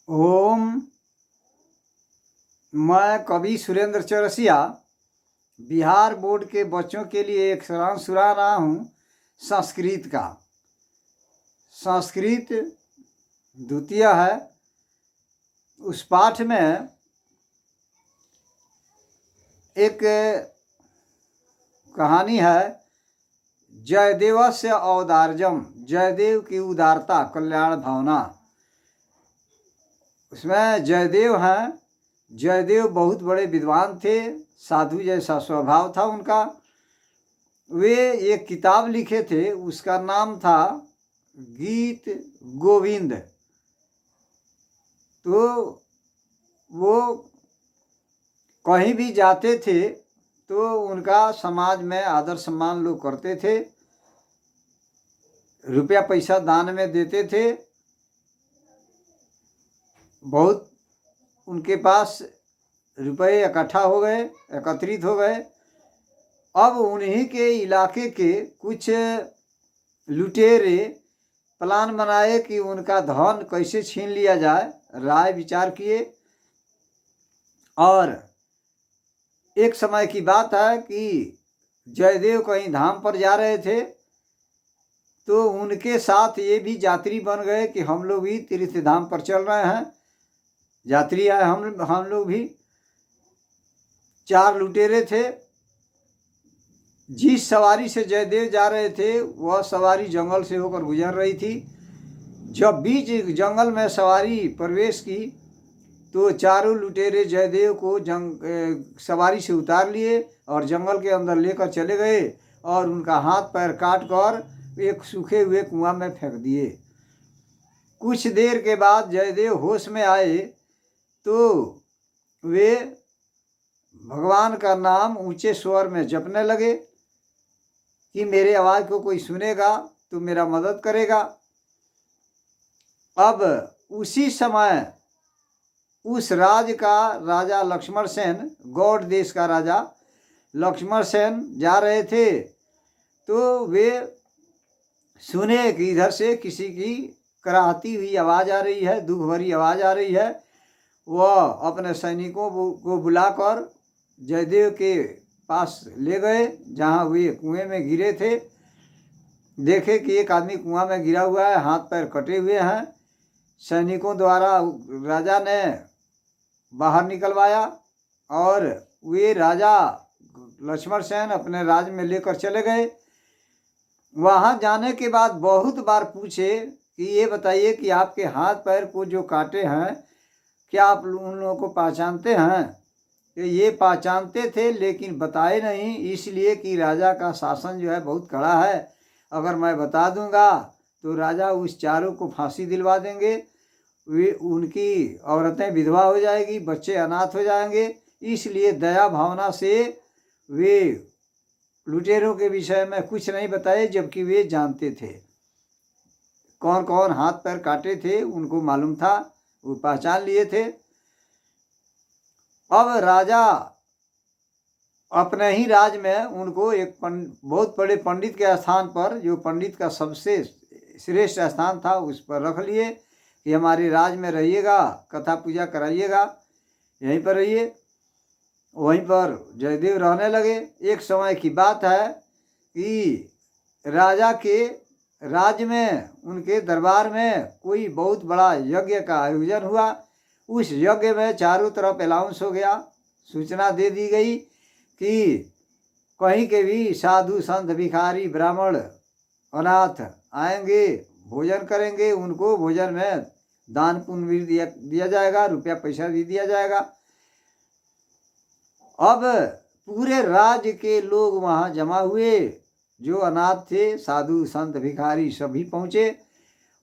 ओम। मैं कवि सुरेंद्र चौरसिया बिहार बोर्ड के बच्चों के लिए एक सारांश सुना रहा हूँ संस्कृत का। संस्कृत द्वितीय है। उस पाठ में एक कहानी है, जयदेवस्य औदार्यम, जयदेव की उदारता, कल्याण भावना। उसमें जयदेव हैं। जयदेव बहुत बड़े विद्वान थे, साधु जैसा स्वभाव था उनका। वे एक किताब लिखे थे, उसका नाम था गीत गोविंद। तो वो कहीं भी जाते थे तो उनका समाज में आदर सम्मान लोग करते थे, रुपया पैसा दान में देते थे। बहुत उनके पास रुपए इकट्ठा हो गए, एकत्रित हो गए। अब उन्हीं के इलाके के कुछ लुटेरे प्लान बनाए कि उनका धन कैसे छीन लिया जाए। राय विचार किए और एक समय की बात है कि जयदेव कहीं धाम पर जा रहे थे, तो उनके साथ ये भी यात्री बन गए कि हम लोग भी तीर्थ धाम पर चल रहे हैं, यात्री आए हम लोग भी। 4 लुटेरे थे। जिस सवारी से जयदेव जा रहे थे वह सवारी जंगल से होकर गुजर रही थी। जब बीच जंगल में सवारी प्रवेश की तो चारों लुटेरे जयदेव को सवारी से उतार लिए और जंगल के अंदर लेकर चले गए और उनका हाथ पैर काट कर एक सूखे हुए कुआं में फेंक दिए। कुछ देर के बाद जयदेव होश में आए तो वे भगवान का नाम ऊंचे स्वर में जपने लगे कि मेरे आवाज़ को कोई सुनेगा तो मेरा मदद करेगा। अब उसी समय उस राज का राजा लक्ष्मण सेन, गौड़ देश का राजा लक्ष्मण सेन जा रहे थे, तो वे सुने कि इधर से किसी की कराहती हुई आवाज़ आ रही है, दुख भरी आवाज़ आ रही है। वह अपने सैनिकों को बुलाकर जयदेव के पास ले गए, जहाँ वे कुएं में गिरे थे। देखे कि एक आदमी कुआं में गिरा हुआ है, हाथ पैर कटे हुए हैं। सैनिकों द्वारा राजा ने बाहर निकलवाया और वे राजा लक्ष्मण सेन अपने राज्य में लेकर चले गए। वहाँ जाने के बाद बहुत बार पूछे कि ये बताइए कि आपके हाथ पैर को जो काटे हैं, क्या आप उन लोगों को पहचानते हैं? तो ये पहचानते थे लेकिन बताए नहीं, इसलिए कि राजा का शासन जो है बहुत कड़ा है। अगर मैं बता दूंगा तो राजा उस चारों को फांसी दिलवा देंगे, वे उनकी औरतें विधवा हो जाएगी, बच्चे अनाथ हो जाएंगे। इसलिए दया भावना से वे लुटेरों के विषय में कुछ नहीं बताए, जबकि वे जानते थे कौन कौन हाथ पैर काटे थे, उनको मालूम था, वो पहचान लिए थे। अब राजा अपने ही राज में उनको एक बहुत बड़े पंडित के स्थान पर, जो पंडित का सबसे श्रेष्ठ स्थान था, उस पर रख लिए कि हमारे राज में रहिएगा, कथा पूजा कराइएगा, यहीं पर रहिए। वहीं पर जयदेव रहने लगे। एक समय की बात है कि राजा के राज्य में, उनके दरबार में कोई बहुत बड़ा यज्ञ का आयोजन हुआ। उस यज्ञ में चारों तरफ अनाउंस हो गया, सूचना दे दी गई कि कहीं के भी साधु संत भिखारी ब्राह्मण अनाथ आएंगे, भोजन करेंगे, उनको भोजन में दान पुण्य भी दिया जाएगा, रुपया पैसा भी दिया जाएगा। अब पूरे राज्य के लोग वहाँ जमा हुए, जो अनाथ थे, साधु संत भिखारी सभी पहुँचे,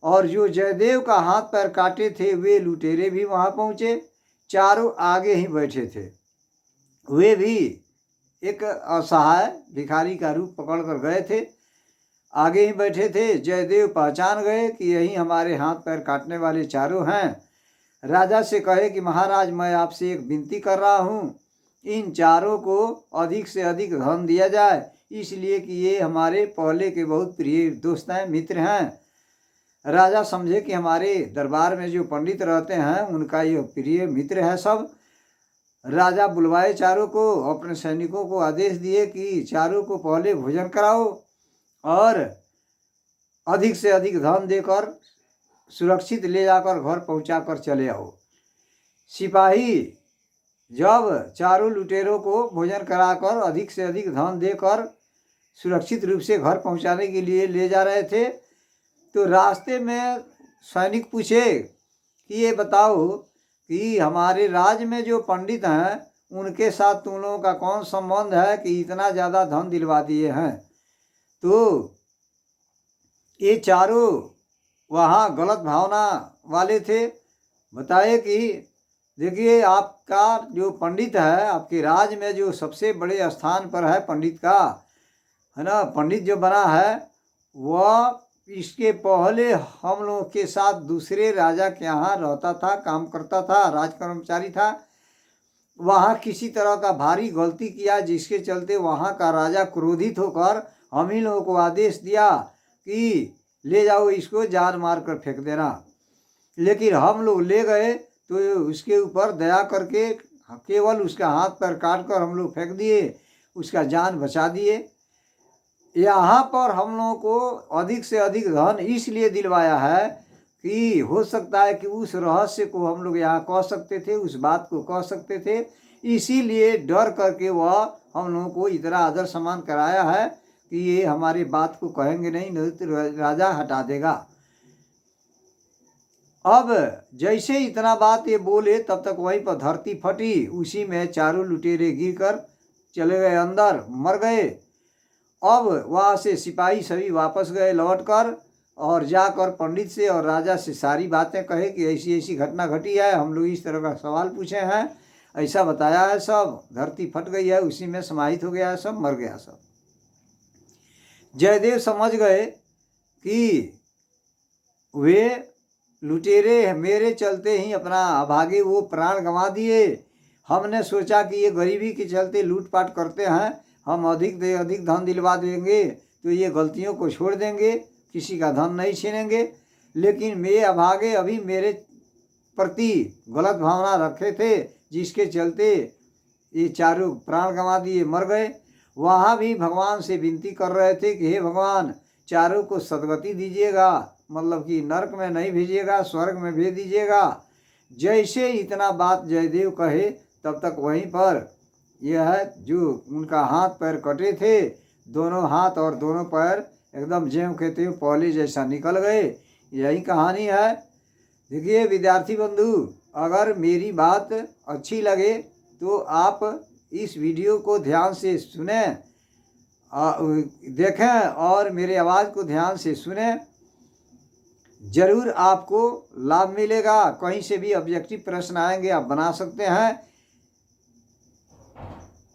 और जो जयदेव का हाथ पैर काटे थे वे लुटेरे भी वहाँ पहुँचे। चारों आगे ही बैठे थे। वे भी एक असहाय भिखारी का रूप पकड़ कर गए थे, आगे ही बैठे थे। जयदेव पहचान गए कि यही हमारे हाथ पैर काटने वाले चारों हैं। राजा से कहे कि महाराज, मैं आपसे एक विनती कर रहा हूँ, इन चारों को अधिक से अधिक धन दिया जाए, इसलिए कि ये हमारे पहले के बहुत प्रिय दोस्त हैं, मित्र हैं। राजा समझे कि हमारे दरबार में जो पंडित रहते हैं उनका ये प्रिय मित्र है सब। राजा बुलवाए चारों को, अपने सैनिकों को आदेश दिए कि चारों को पहले भोजन कराओ और अधिक से अधिक धन देकर सुरक्षित ले जाकर घर पहुंचाकर चले आओ। सिपाही जब चारों लुटेरों को भोजन कराकर अधिक से अधिक धन देकर सुरक्षित रूप से घर पहुंचाने के लिए ले जा रहे थे, तो रास्ते में सैनिक पूछे कि ये बताओ कि हमारे राज्य में जो पंडित हैं उनके साथ तुम लोगों का कौन संबंध है कि इतना ज़्यादा धन दिलवा दिए हैं। तो ये चारों वहाँ गलत भावना वाले थे। बताए कि देखिए, आपका जो पंडित है, आपके राज्य में जो सबसे बड़े स्थान पर है पंडित का, है ना, पंडित जो बना है, वह इसके पहले हम लोग के साथ दूसरे राजा के यहाँ रहता था, काम करता था, राज कर्मचारी था। वहाँ किसी तरह का भारी गलती किया, जिसके चलते वहाँ का राजा क्रोधित होकर हम ही लोगों को आदेश दिया कि ले जाओ, इसको जान मार कर फेंक देना। लेकिन हम लोग ले गए तो उसके ऊपर दया करके केवल उसका हाथ पैर काट कर हम लोग फेंक दिए, उसका जान बचा दिए। यहाँ पर हम लोगों को अधिक से अधिक धन इसलिए दिलवाया है कि हो सकता है कि उस रहस्य को हम लोग यहाँ कह सकते थे, उस बात को कह सकते थे, इसीलिए डर करके वह हम लोगों को इतना आदर सम्मान कराया है कि ये हमारी बात को कहेंगे नहीं तो राजा हटा देगा। अब जैसे इतना बात ये बोले, तब तक वहीं पर धरती फटी। उसी में चारों लुटेरे गिरकर चले गए अंदर, मर गए। अब वहाँ से सिपाही सभी वापस गए लौटकर, और जाकर पंडित से और राजा से सारी बातें कहे कि ऐसी ऐसी घटना घटी है, हम लोग इस तरह का सवाल पूछे हैं, ऐसा बताया है, सब धरती फट गई है, उसी में समाहित हो गया है, सब मर गया सब। जयदेव समझ गए कि वे लुटेरे मेरे चलते ही अपना अभागे वो प्राण गंवा दिए। हमने सोचा कि ये गरीबी के चलते लूटपाट करते हैं, हम अधिक से अधिक धन दिलवा देंगे तो ये गलतियों को छोड़ देंगे, किसी का धन नहीं छीनेंगे। लेकिन मेरे अभागे अभी मेरे प्रति गलत भावना रखे थे, जिसके चलते ये चारों प्राण गंवा दिए, मर गए। वहाँ भी भगवान से विनती कर रहे थे कि हे भगवान, चारों को सदगति दीजिएगा, मतलब कि नरक में नहीं भेजिएगा, स्वर्ग में भेज दीजिएगा। जैसे इतना बात जयदेव कहे, तब तक वहीं पर यह जो उनका हाथ पैर कटे थे, दोनों हाथ और दोनों पैर एकदम ज्यों के त्यों पहले जैसा निकल गए। यही कहानी है। देखिए विद्यार्थी बंधु, अगर मेरी बात अच्छी लगे तो आप इस वीडियो को ध्यान से सुने, देखें और मेरे आवाज़ को ध्यान से सुने। जरूर आपको लाभ मिलेगा। कहीं से भी ऑब्जेक्टिव प्रश्न आएंगे, आप बना सकते हैं।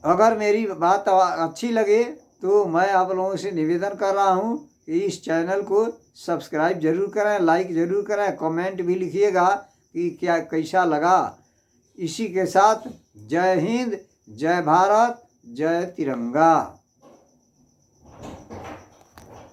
अगर मेरी बात अच्छी लगे तो मैं आप लोगों से निवेदन कर रहा हूँ कि इस चैनल को सब्सक्राइब जरूर करें, लाइक जरूर करें, कमेंट भी लिखिएगा कि क्या कैसा लगा। इसी के साथ जय हिंद, जय भारत, जय तिरंगा।